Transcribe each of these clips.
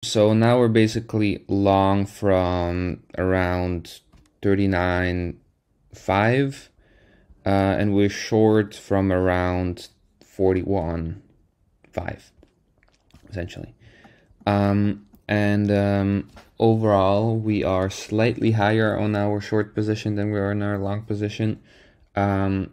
So now we're basically long from around 39.5, and we're short from around 41.5, essentially. And overall, we are slightly higher on our short position than we are in our long position. Yeah,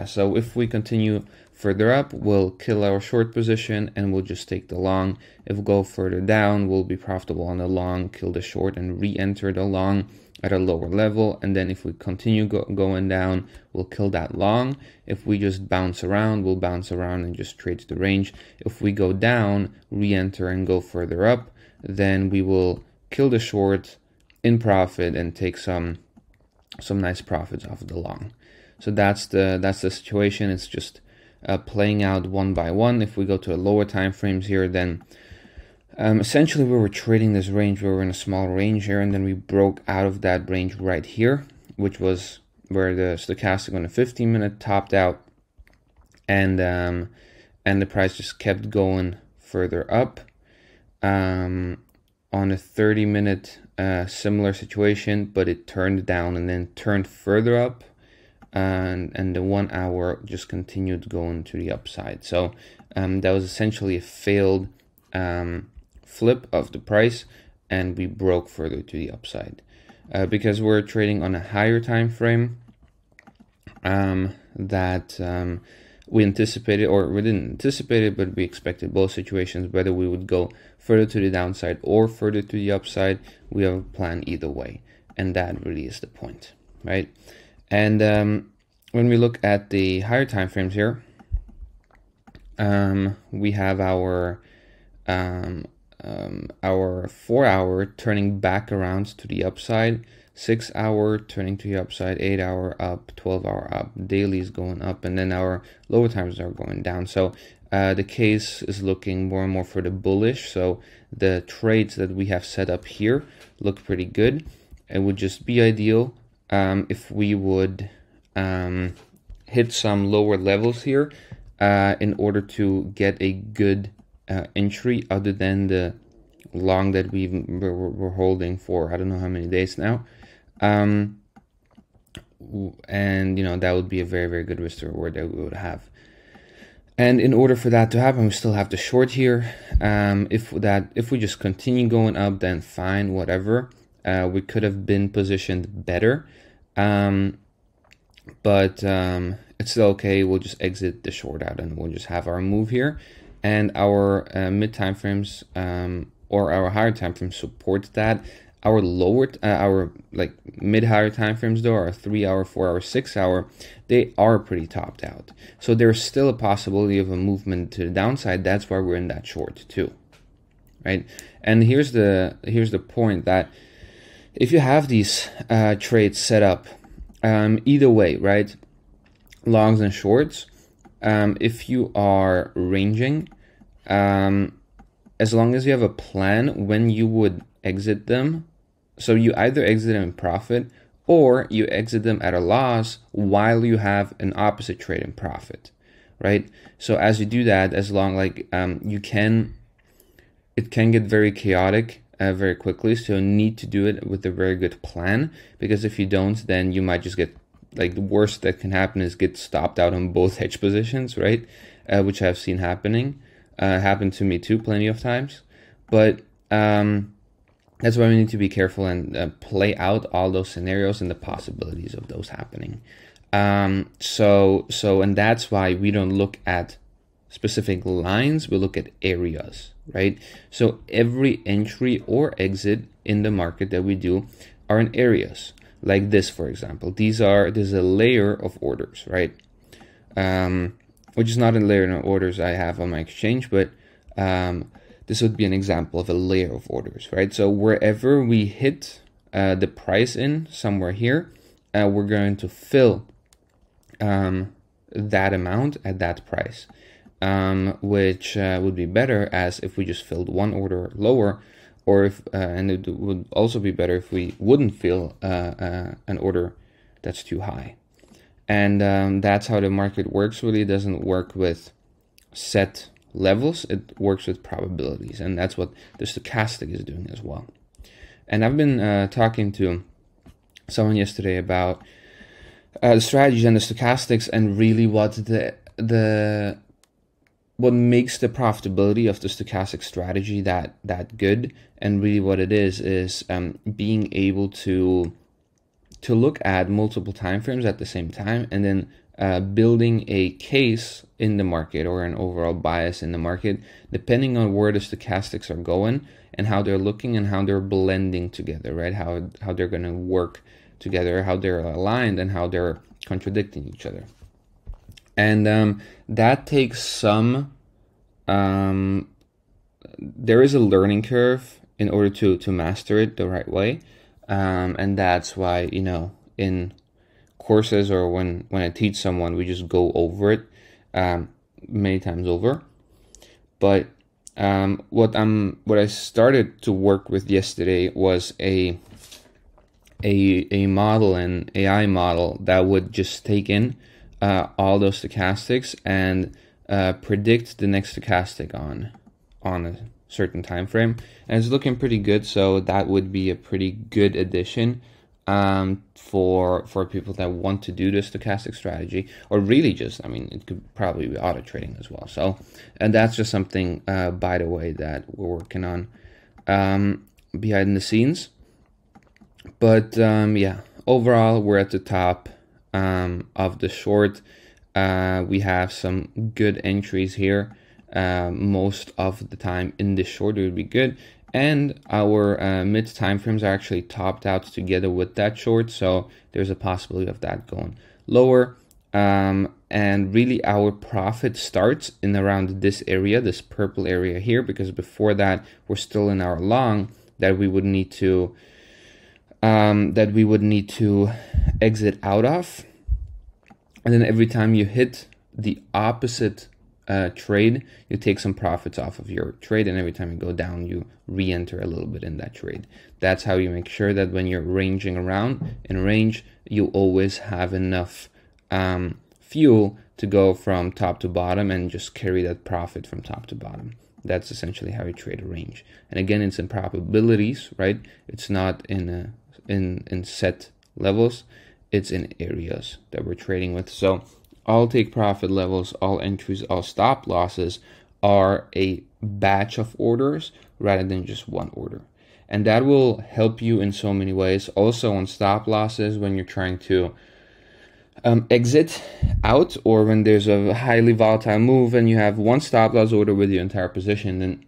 so if we continue further up, we'll kill our short position and we'll just take the long. If we go further down, we'll be profitable on the long, kill the short, and re-enter the long at a lower level. And then if we continue going down, we'll kill that long. If we just bounce around, we'll bounce around and just trade the range. If we go down, re-enter and go further up, then we will kill the short in profit and take some nice profits off of the long. So that's the situation. It's just playing out one by one. If we go to a lower time frames here, then essentially we were trading this range. We were in a small range here, and then we broke out of that range right here, which was where the stochastic on the 15-minute topped out, and the price just kept going further up. On a 30-minute similar situation, but it turned down and then turned further up, and the 1 hour just continued going to the upside. So that was essentially a failed flip of the price, and we broke further to the upside because we're trading on a higher time frame that we anticipated, or we didn't anticipate it, but we expected both situations, whether we would go further to the downside or further to the upside. We have a plan either way, and that really is the point, right? And when we look at the higher time frames here, we have our 4 hour turning back around to the upside, 6 hour turning to the upside, 8 hour up, 12 hour up, dailies going up, and then our lower times are going down. So the case is looking more and more for the bullish. So the trades that we have set up here look pretty good. It would just be ideal if we would hit some lower levels here in order to get a good entry, other than the long that we're holding for I don't know how many days now. And that would be a very, very good risk to reward that we would have. And in order for that to happen, we still have the short here. If we just continue going up, then fine, whatever. We could have been positioned better, but it's still okay. We'll just exit the short out and we'll just have our move here. And our mid time frames or our higher time frames support that. Our lower, our like mid higher time frames though, our 3 hour, 4 hour, 6 hour, they are pretty topped out. So there's still a possibility of a movement to the downside. That's why we're in that short too, right? And here's the point, that if you have these trades set up, either way, right, longs and shorts, if you are ranging, as long as you have a plan when you would exit them, so you either exit them in profit or you exit them at a loss while you have an opposite trade in profit, right? So as you do that, as long it can get very chaotic very quickly. So you need to do it with a very good plan, because if you don't, then you might just get, like, the worst that can happen is get stopped out on both hedge positions, right? Which I've seen happened to me too plenty of times. But that's why we need to be careful and play out all those scenarios and the possibilities of those happening. And that's why we don't look at specific lines, we look at areas, right? So every entry or exit in the market that we do are in areas. Like this, for example, there's a layer of orders, right? Which is not a layer of orders I have on my exchange, but this would be an example of a layer of orders, right? So wherever we hit the price in somewhere here, we're going to fill that amount at that price, which would be better as if we just filled one order lower, or if and it would also be better if we wouldn't fill an order that's too high. And that's how the market works. Really, it doesn't work with set levels, it works with probabilities, and that's what the stochastic is doing as well. And I've been talking to someone yesterday about the strategies and the stochastics, and really what what makes the profitability of the stochastic strategy that good. And really what it is being able to look at multiple time frames at the same time, and then building a case in the market, or an overall bias in the market, depending on where the stochastics are going and how they're looking and how they're blending together, right? How they're going to work together, how they're aligned, and how they're contradicting each other. And that takes some, there is a learning curve in order to master it the right way. And that's why, you know, in courses or when I teach someone, we just go over it many times over. But what I started to work with yesterday was a model, an AI model that would just take in all those stochastics and predict the next stochastic on a certain time frame, and it's looking pretty good. So that would be a pretty good addition for people that want to do the stochastic strategy, or really just, I mean, it could probably be auto trading as well. So, and that's just something by the way that we're working on behind the scenes. But yeah, overall we're at the top of the short. We have some good entries here. Most of the time in this short it would be good, and our mid time frames are actually topped out together with that short, so there's a possibility of that going lower. And really our profit starts in around this area, this purple area here, because before that we're still in our long that we would need to exit out of. And then every time you hit the opposite trade, you take some profits off of your trade, and every time you go down, you re-enter a little bit in that trade. That's how you make sure that when you're ranging around in range, you always have enough fuel to go from top to bottom and just carry that profit from top to bottom. That's essentially how you trade a range. And again, it's in probabilities, right? It's not in set levels. It's in areas that we're trading with. So all take profit levels, all entries, all stop losses are a batch of orders rather than just one order. And that will help you in so many ways. Also on stop losses, when you're trying to exit out, or when there's a highly volatile move and you have one stop loss order with your entire position, then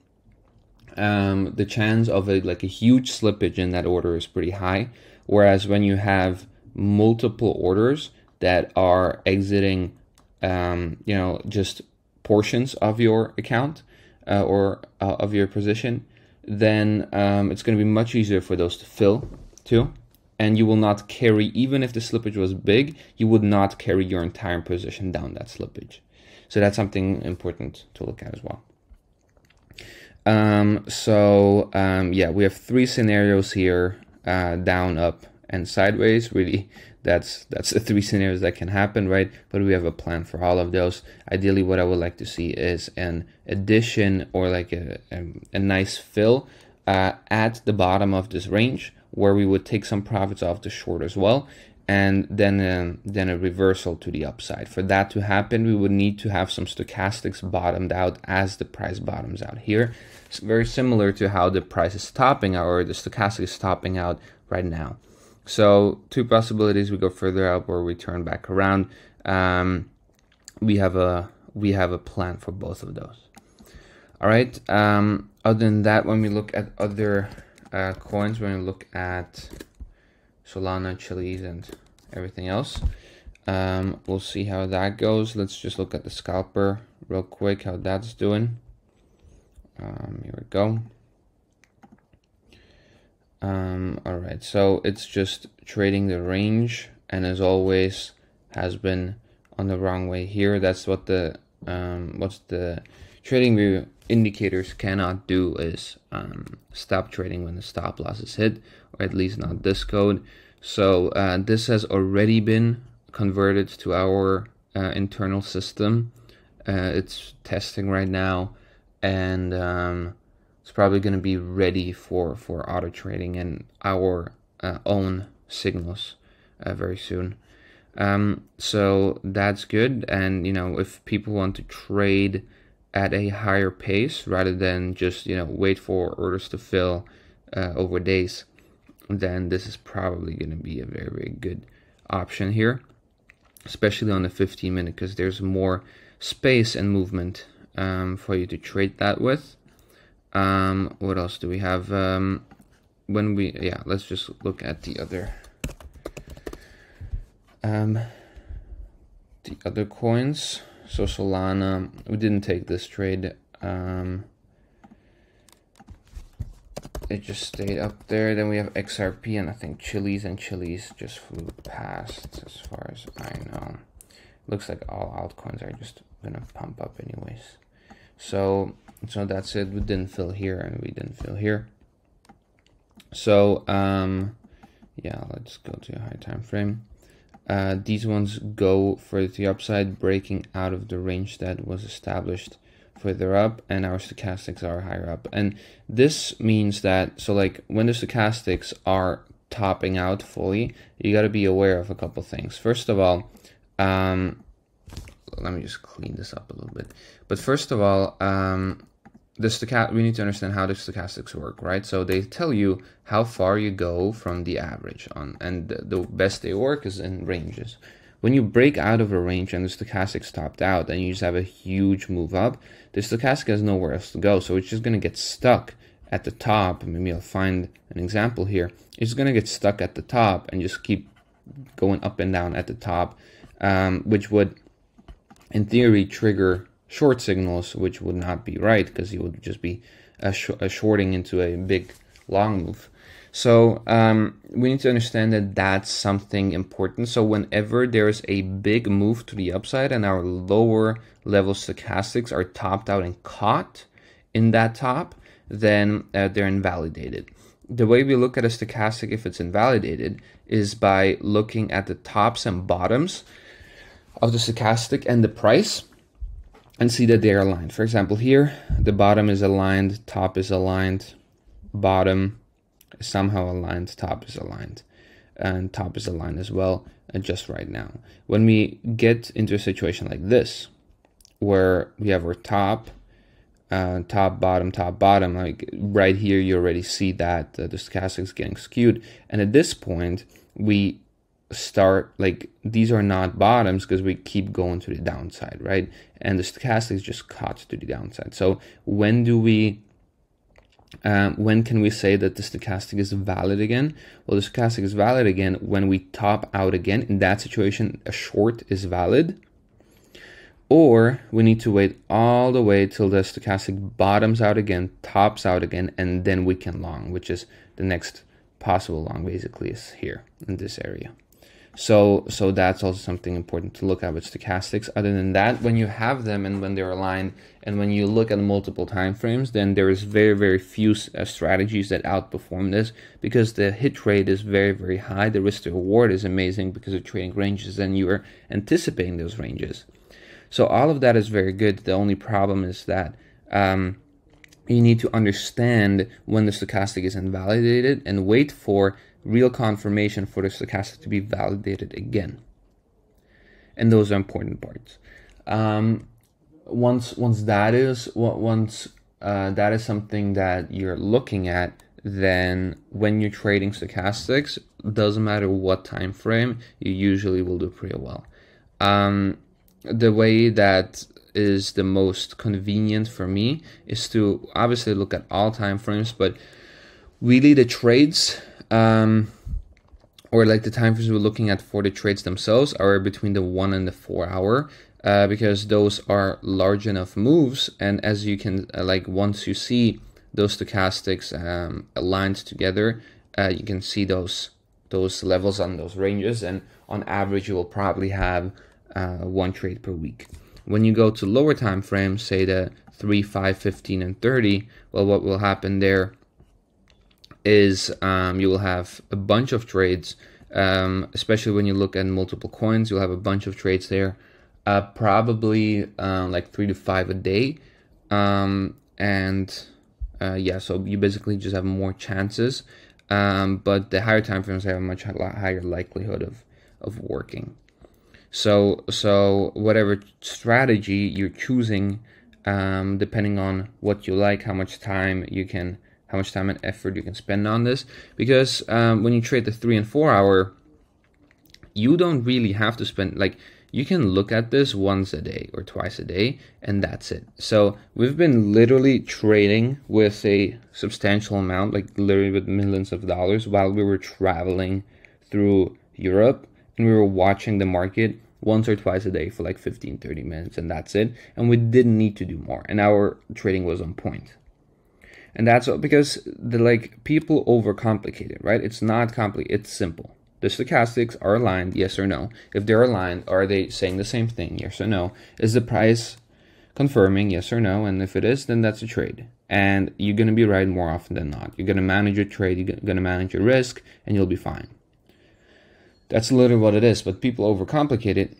the chance of a huge slippage in that order is pretty high. Whereas when you have multiple orders that are exiting, just portions of your account or of your position, then it's going to be much easier for those to fill too. And you will not carry, even if the slippage was big, you would not carry your entire position down that slippage. So that's something important to look at as well. Yeah, we have three scenarios here, down, up, and sideways. Really, that's the three scenarios that can happen, right? But we have a plan for all of those. Ideally, what I would like to see is an addition, or like a nice fill at the bottom of this range, where we would take some profits off the short as well, and then a reversal to the upside. For that to happen, we would need to have some stochastics bottomed out as the price bottoms out here. It's very similar to how the price is topping out, or the stochastic is topping out right now. So two possibilities: we go further up or we turn back around. We have a plan for both of those. All right. Other than that, when we look at other coins, when we look at Solana, Chiliz, and everything else, we'll see how that goes. Let's just look at the scalper real quick, how that's doing. Here we go. All right, so it's just trading the range, and as always has been on the wrong way here. That's what the trading view indicators cannot do, is stop trading when the stop loss is hit, or at least not this code. So this has already been converted to our internal system It's testing right now, and it's probably going to be ready for auto trading and our own signals very soon. So that's good. And if people want to trade at a higher pace rather than just wait for orders to fill over days, then this is probably going to be a very, very good option here, especially on the 15-minute, because there's more space and movement for you to trade that with. What else do we have? Let's just look at the other coins. So Solana, we didn't take this trade. It just stayed up there. Then we have XRP, and I think Chiliz, and Chiliz just flew past as far as I know. Looks like all altcoins are just gonna pump up anyways. So that's it. We didn't fill here, and we didn't fill here. So yeah, let's go to a high time frame. These ones go further to the upside, breaking out of the range that was established further up, and our stochastics are higher up. And this means that, so like when the stochastics are topping out fully, you got to be aware of a couple things. First of all, let me just clean this up a little bit. But first of all, we need to understand how the stochastics work, right? So they tell you how far you go from the average on, and the best they work is in ranges. When you break out of a range and the stochastics topped out and you just have a huge move up, the stochastic has nowhere else to go. So it's just going to get stuck at the top. Maybe I'll find an example here. It's going to get stuck at the top and just keep going up and down at the top, which would, in theory, trigger short signals, which would not be right, because you would just be shorting into a big long move. So we need to understand that that's something important. So whenever there's a big move to the upside and our lower level stochastics are topped out and caught in that top, then they're invalidated. The way we look at a stochastic if it's invalidated is by looking at the tops and bottoms of the stochastic and the price, and see that they are aligned. For example, here the bottom is aligned, top is aligned, bottom is somehow aligned, top is aligned, and top is aligned as well, just right now. When we get into a situation like this, where we have our top, bottom, like right here, you already see that the stochastic is getting skewed. And at this point, we start, like, these are not bottoms because we keep going to the downside, right? And the stochastic is just caught to the downside. So when can we say that the stochastic is valid again? Well, the stochastic is valid again when we top out again. In that situation, a short is valid. Or we need to wait all the way till the stochastic bottoms out again, tops out again, and then we can long, which is the next possible long, basically, is here in this area. So that's also something important to look at with stochastics. Other than that, when you have them and when they're aligned, and when you look at multiple time frames, then there is very, very few strategies that outperform this, because the hit rate is very, very high. The risk to reward is amazing because of trading ranges, and you are anticipating those ranges. So all of that is very good. The only problem is that you need to understand when the stochastic is invalidated and wait for real confirmation for the stochastic to be validated again. And those are important parts. Once that is something that you're looking at, then when you're trading stochastics, doesn't matter what time frame, you usually will do pretty well. The way that is the most convenient for me is to obviously look at all time frames, but really the trades, or like the time frames we're looking at for the trades themselves, are between the 1 and the 4 hour, because those are large enough moves. And as you can, once you see those stochastics aligned together, you can see those levels on those ranges, and on average you will probably have 1 trade per week. When you go to lower time frames, say the 3, 5, 15, and 30, well, what will happen there is you will have a bunch of trades, especially when you look at multiple coins. You'll have a bunch of trades there, Probably like 3 to 5 a day. And yeah, so you basically just have more chances. But the higher time frames have a much higher likelihood of working. So whatever strategy you're choosing, depending on what you like, how much time and effort you can spend on this. Because when you trade the 3 and 4 hour, you don't really have to spend, like, you can look at this once a day or twice a day, and that's it. So we've been literally trading with a substantial amount, like literally with millions of dollars, while we were traveling through Europe, and we were watching the market once or twice a day for like 15-30 minutes, and that's it. And we didn't need to do more, and our trading was on point. And that's because people overcomplicate it, right? It's not complicated, it's simple. The stochastics are aligned, yes or no. If they're aligned, are they saying the same thing, yes or no? Is the price confirming, yes or no? And if it is, then that's a trade. And you're going to be right more often than not. You're going to manage your trade, you're going to manage your risk, and you'll be fine. That's literally what it is, but people overcomplicate it.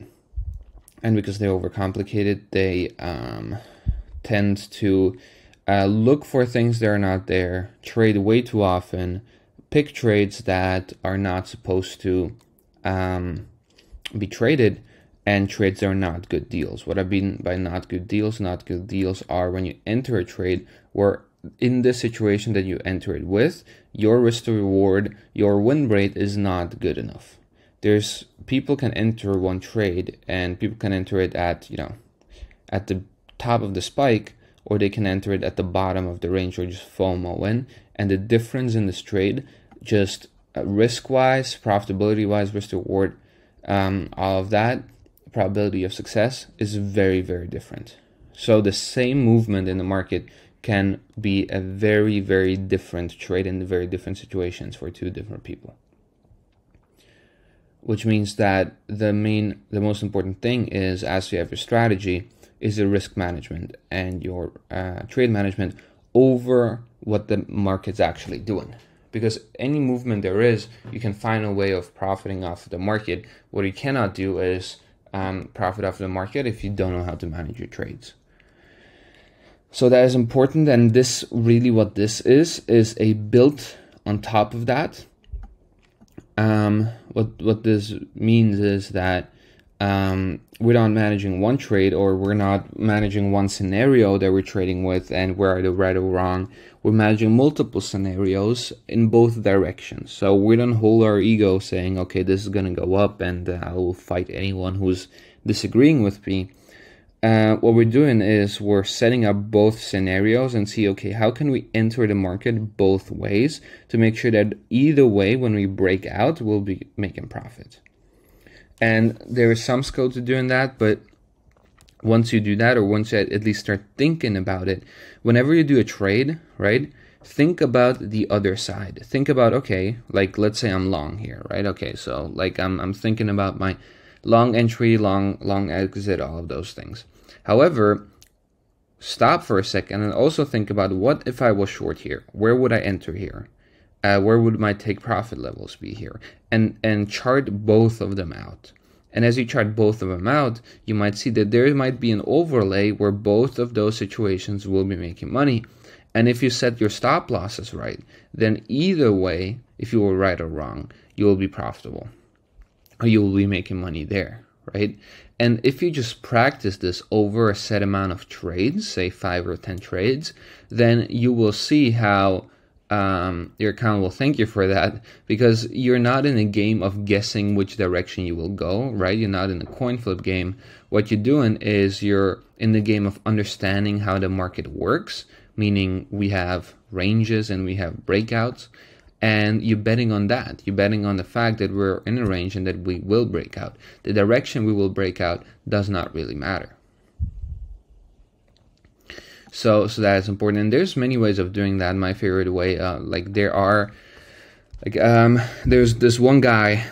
And because they overcomplicate it, they tend to look for things that are not there, trade way too often, pick trades that are not supposed to be traded, and trades that are not good deals. What I mean by not good deals are when you enter a trade where in the situation that you enter it with, your risk to reward, your win rate is not good enough. People can enter one trade and people can enter it at, at the top of the spike, or they can enter it at the bottom of the range or just FOMO in. And the difference in this trade, just risk-wise, profitability-wise, risk-to-reward, all of that, probability of success is very, very different. So the same movement in the market can be a very, very different trade in very different situations for two different people. Which means that the most important thing is, as you have your strategy, is your risk management and your trade management over what the market's actually doing. Because any movement there is, you can find a way of profiting off the market. What you cannot do is profit off the market if you don't know how to manage your trades. So that is important, and this really what this is a build on top of that. What this means is that we're not managing one trade, or we're not managing one scenario that we're trading with and we're either right or wrong. We're managing multiple scenarios in both directions. So we don't hold our ego saying, okay, this is going to go up and I will fight anyone who's disagreeing with me. What we're doing is we're setting up both scenarios and see, okay, how can we enter the market both ways to make sure that either way, when we break out, we'll be making profit. And there is some skill to doing that, but once you do that, or once you at least start thinking about it, whenever you do a trade, right, think about the other side. Think about, okay, like let's say I'm long here, right? Okay, so like I'm thinking about my long entry, long exit, all of those things. However, stop for a second and also think about, what if I was short here? Where would I enter here? Where would my take profit levels be here? And chart both of them out. And as you chart both of them out, you might see that there might be an overlay where both of those situations will be making money. And if you set your stop losses right, then either way, if you were right or wrong, you will be profitable, or you will be making money there, right? And if you just practice this over a set amount of trades, say 5 or 10 trades, then you will see how your account will thank you for that, because you're not in a game of guessing which direction you will go, right? You're not in a coin flip game. What you're doing is you're in the game of understanding how the market works, meaning we have ranges and we have breakouts, and you're betting on that. You're betting on the fact that we're in a range and that we will break out. The direction we will break out does not really matter. So that is important, and there's many ways of doing that. My favorite way, there's this one guy,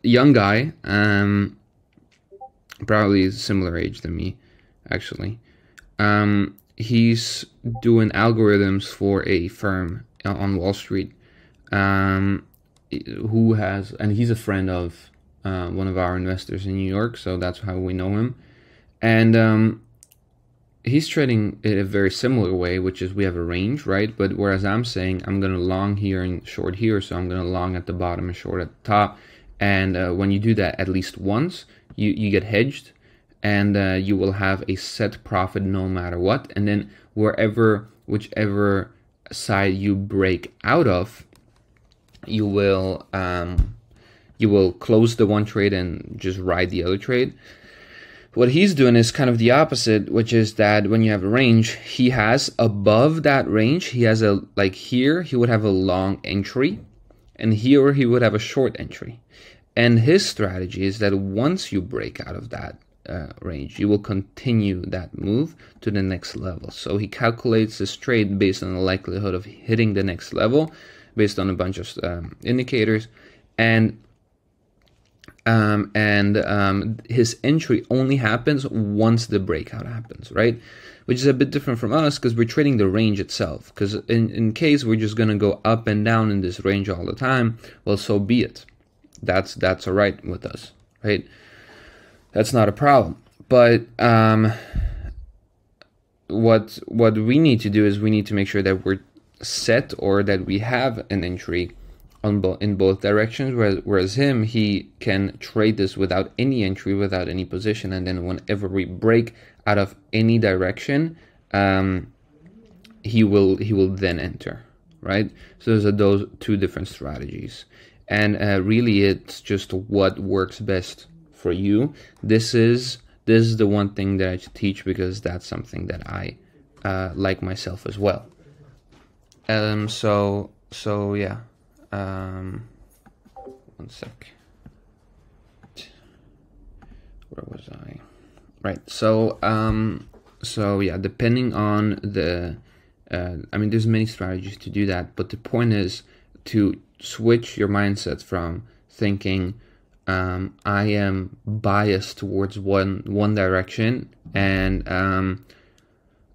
young guy, probably similar age than me, actually. He's doing algorithms for a firm on Wall Street, and he's a friend of one of our investors in New York, so that's how we know him. And he's trading it a very similar way, which is we have a range, right? But whereas I'm saying I'm going to long here and short here, so I'm going to long at the bottom and short at the top. And when you do that at least once, you get hedged, and you will have a set profit no matter what. And then whichever side you break out of, you will close the one trade and just ride the other trade. What he's doing is kind of the opposite, which is that when you have a range, he has above that range, he has a, like here, he would have a long entry, and here he would have a short entry. And his strategy is that once you break out of that range, you will continue that move to the next level. So he calculates this trade based on the likelihood of hitting the next level, based on a bunch of indicators, and his entry only happens once the breakout happens, right? Which is a bit different from us because we're trading the range itself. Because in case we're just going to go up and down in this range all the time, well, so be it. That's all right with us, right? That's not a problem. But what we need to do is we need to make sure that we're set, or that we have an entry in both directions, whereas him, he can trade this without any entry, without any position, and then whenever we break out of any direction, he will then enter, right? So those two different strategies, and really it's just what works best for you. This is the one thing that I teach because that's something that I like myself as well. So yeah. One sec. Where was I? Right. So yeah, depending on the, I mean, there's many strategies to do that, but the point is to switch your mindset from thinking, I am biased towards one direction, and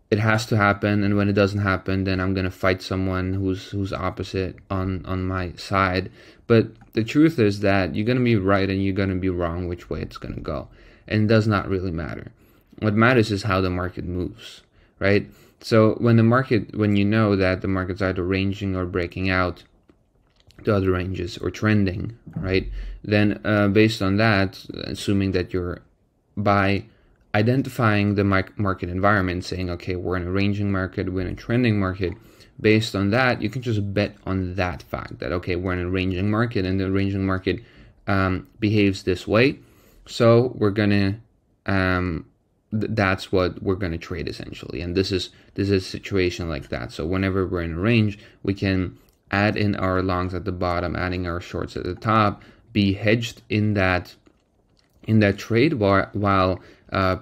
it has to happen, and when it doesn't happen, then I'm gonna fight someone who's opposite on my side. But the truth is that you're gonna be right and you're gonna be wrong which way it's gonna go, and it does not really matter. What matters is how the market moves, right? So when you know that the market's either ranging or breaking out the other ranges or trending, right? Then based on that, assuming that you're by identifying the market environment, saying, okay, we're in a ranging market, we're in a trending market. Based on that, you can just bet on that fact that, okay, we're in a ranging market and the ranging market behaves this way. So we're gonna, that's what we're gonna trade essentially. And this is a situation like that. So whenever we're in a range, we can add in our longs at the bottom, adding our shorts at the top, be hedged in that trade while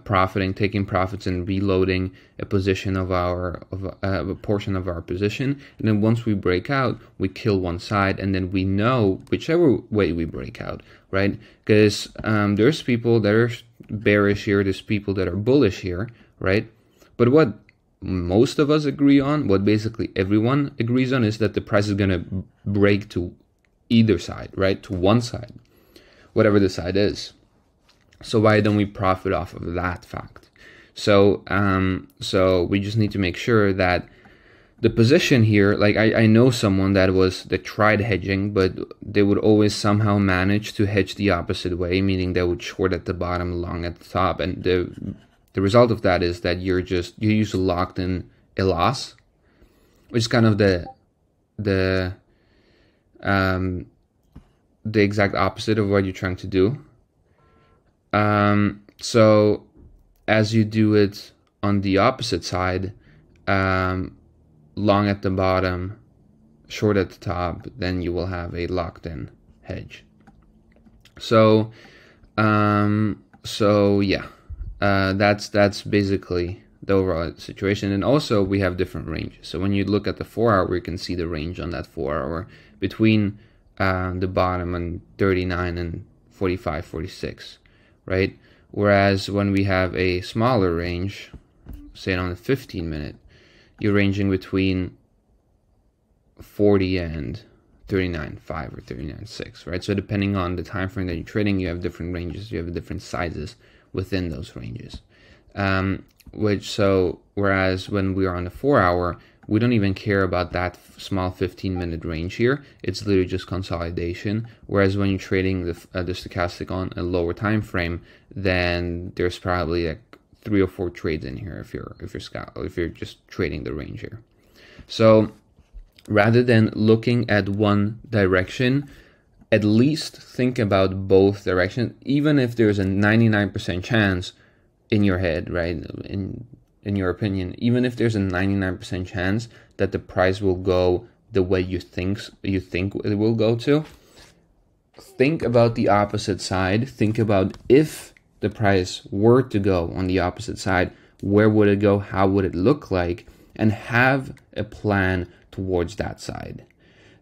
profiting, taking profits and reloading a position of a portion of our position. And then once we break out, we kill one side, and then we know whichever way we break out, right? Because there's people that are bearish here, there's people that are bullish here, right? But what most of us agree on, what basically everyone agrees on, is that the price is going to break to either side, right? To one side, whatever the side is. So why don't we profit off of that fact? So we just need to make sure that the position here, like I know someone that tried hedging, but they would always somehow manage to hedge the opposite way, meaning they would short at the bottom, long at the top, and the result of that is that you're usually locked in a loss, which is kind of the exact opposite of what you're trying to do. So as you do it on the opposite side, long at the bottom, short at the top, then you will have a locked in hedge. So yeah, that's basically the overall situation. And also we have different ranges. So when you look at the 4 hour, you can see the range on that 4 hour between the bottom and 39 and 45, 46. Right? Whereas when we have a smaller range, say on the 15 minute, you're ranging between 40 and 39.5 or 39.6, right? So depending on the time frame that you're trading, you have different ranges, you have different sizes within those ranges. Whereas when we are on the 4 hour, we don't even care about that small 15-minute range here. It's literally just consolidation. Whereas when you're trading the stochastic on a lower time frame, then there's probably like 3 or 4 trades in here if you're just trading the range here. So rather than looking at one direction, at least think about both directions, even if there's a 99% chance in your head, right? In your opinion, even if there's a 99% chance that the price will go the way you think it will go to, think about the opposite side. Think about if the price were to go on the opposite side, where would it go? How would it look like? And have a plan towards that side.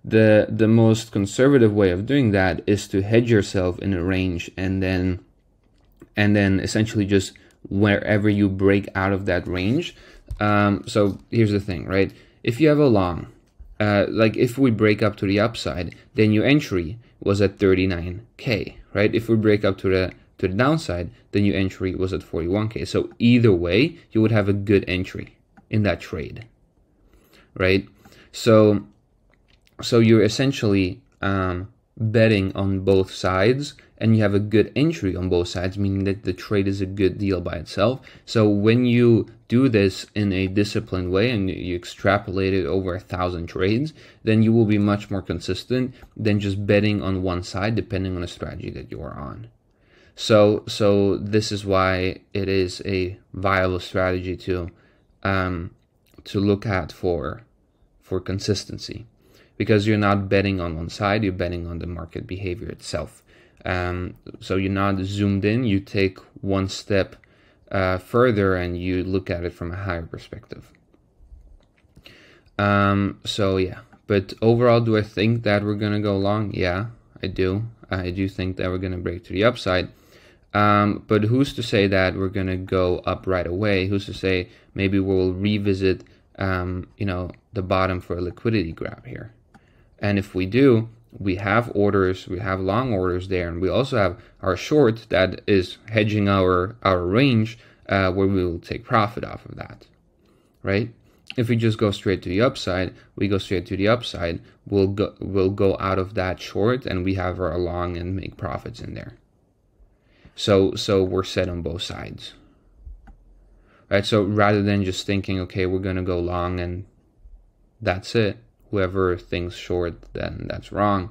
The most conservative way of doing that is to hedge yourself in a range, and then essentially just wherever you break out of that range. So here's the thing, right? If you have a long, like if we break up to the upside, then your entry was at 39K, right? If we break up to the downside, then your entry was at 41K. So either way, you would have a good entry in that trade, right? So you're essentially betting on both sides, and you have a good entry on both sides, meaning that the trade is a good deal by itself. So when you do this in a disciplined way and you extrapolate it over 1,000 trades, then you will be much more consistent than just betting on one side, depending on the strategy that you are on. So this is why it is a viable strategy to look at for consistency, because you're not betting on one side, you're betting on the market behavior itself. So you're not zoomed in, you take one step further and you look at it from a higher perspective. So yeah, but overall, do I think that we're gonna go long? Yeah, I do. I do think that we're gonna break to the upside. But who's to say that we're gonna go up right away? Who's to say maybe we'll revisit the bottom for a liquidity grab here? And if we do, we have orders, we have long orders there, and we also have our short that is hedging our range, where we will take profit off of that, right? If we just go straight to the upside, we'll go out of that short, and we have our long and make profits in there. So we're set on both sides, right? So rather than just thinking, okay, we're gonna go long and that's it, whoever thinks short, then that's wrong.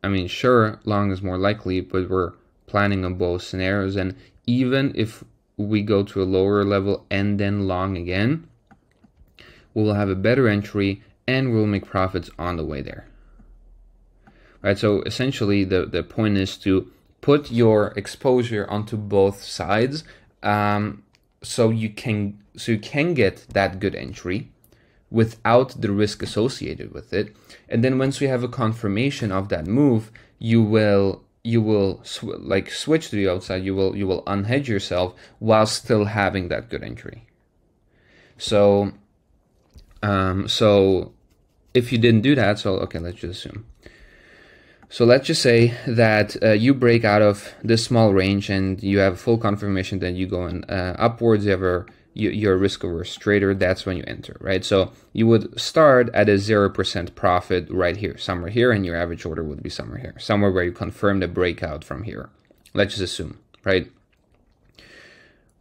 I mean, sure, long is more likely, but we're planning on both scenarios. And even if we go to a lower level and then long again, we will have a better entry and we'll make profits on the way there. Right? So essentially the point is to put your exposure onto both sides, so you can get that good entry without the risk associated with it. And then once we have a confirmation of that move, you will switch to the outside, you will unhedge yourself while still having that good entry. So if you didn't do that, so okay, let's just assume. So let's just say that you break out of this small range and you have full confirmation that you go in upwards, you're a risk-averse trader. That's when you enter, right? So you would start at a 0% profit right here, somewhere here, and your average order would be somewhere here, somewhere where you confirm the breakout from here. Let's just assume, right?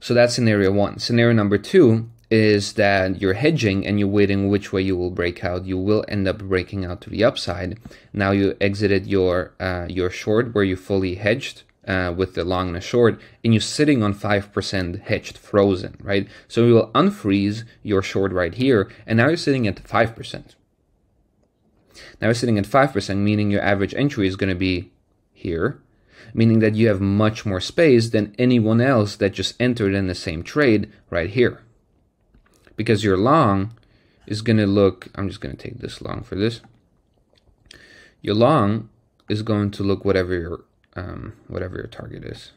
So that's scenario one. Scenario number two is that you're hedging and you're waiting which way you will break out. You will end up breaking out to the upside. Now you exited your short where you fully hedged with the long and the short, and you're sitting on 5% hedged, frozen, right? So you will unfreeze your short right here, and now you're sitting at 5%. Now you're sitting at 5%, meaning your average entry is going to be here, meaning that you have much more space than anyone else that just entered in the same trade right here. Because your long is going to look, I'm just going to take this long for this. Your long is going to look whatever your target is.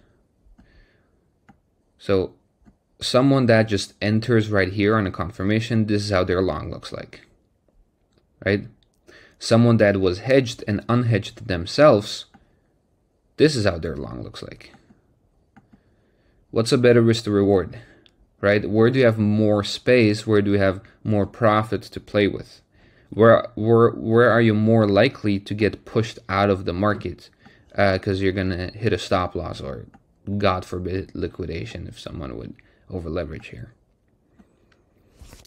So someone that just enters right here on a confirmation, this is how their long looks like, right? someone that was hedged and unhedged themselves, this is how their long looks like. What's a better risk to reward, right? Where do you have more space? Where do you have more profit to play with? Where are you more likely to get pushed out of the market because you're gonna hit a stop loss, or God forbid liquidation if someone would over leverage here.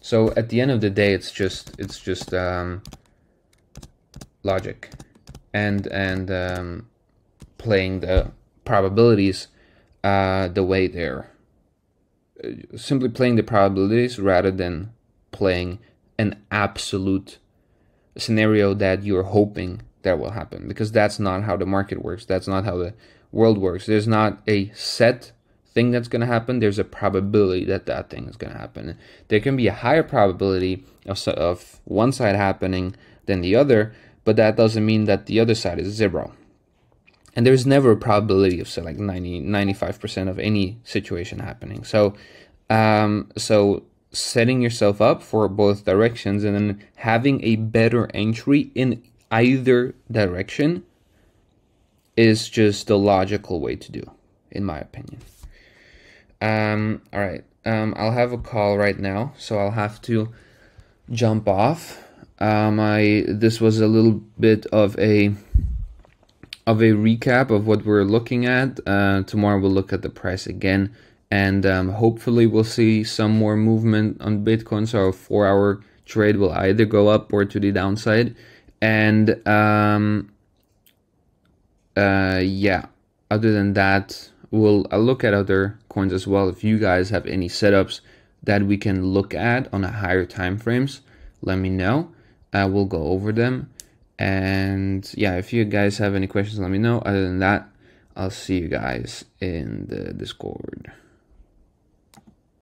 So at the end of the day, it's just logic and playing the probabilities the way they're simply playing the probabilities rather than playing an absolute scenario that you're hoping that will happen, because that's not how the market works. That's not how the world works. There's not a set thing that's going to happen. There's a probability that that thing is going to happen. There can be a higher probability of one side happening than the other, but that doesn't mean that the other side is zero. And there's never a probability of, say, like 95% of any situation happening. So setting yourself up for both directions and then having a better entry in either direction is just the logical way to do, in my opinion. All right. I'll have a call right now, so I'll have to jump off. This was a little bit of a recap of what we're looking at. Tomorrow we'll look at the price again, and hopefully we'll see some more movement on Bitcoin. So our 4-hour trade will either go up or to the downside. And yeah, other than that, I'll look at other coins as well. If you guys have any setups that we can look at on a higher time frames, let me know. We'll go over them. And yeah, if you guys have any questions, let me know. Other than that, I'll see you guys in the Discord.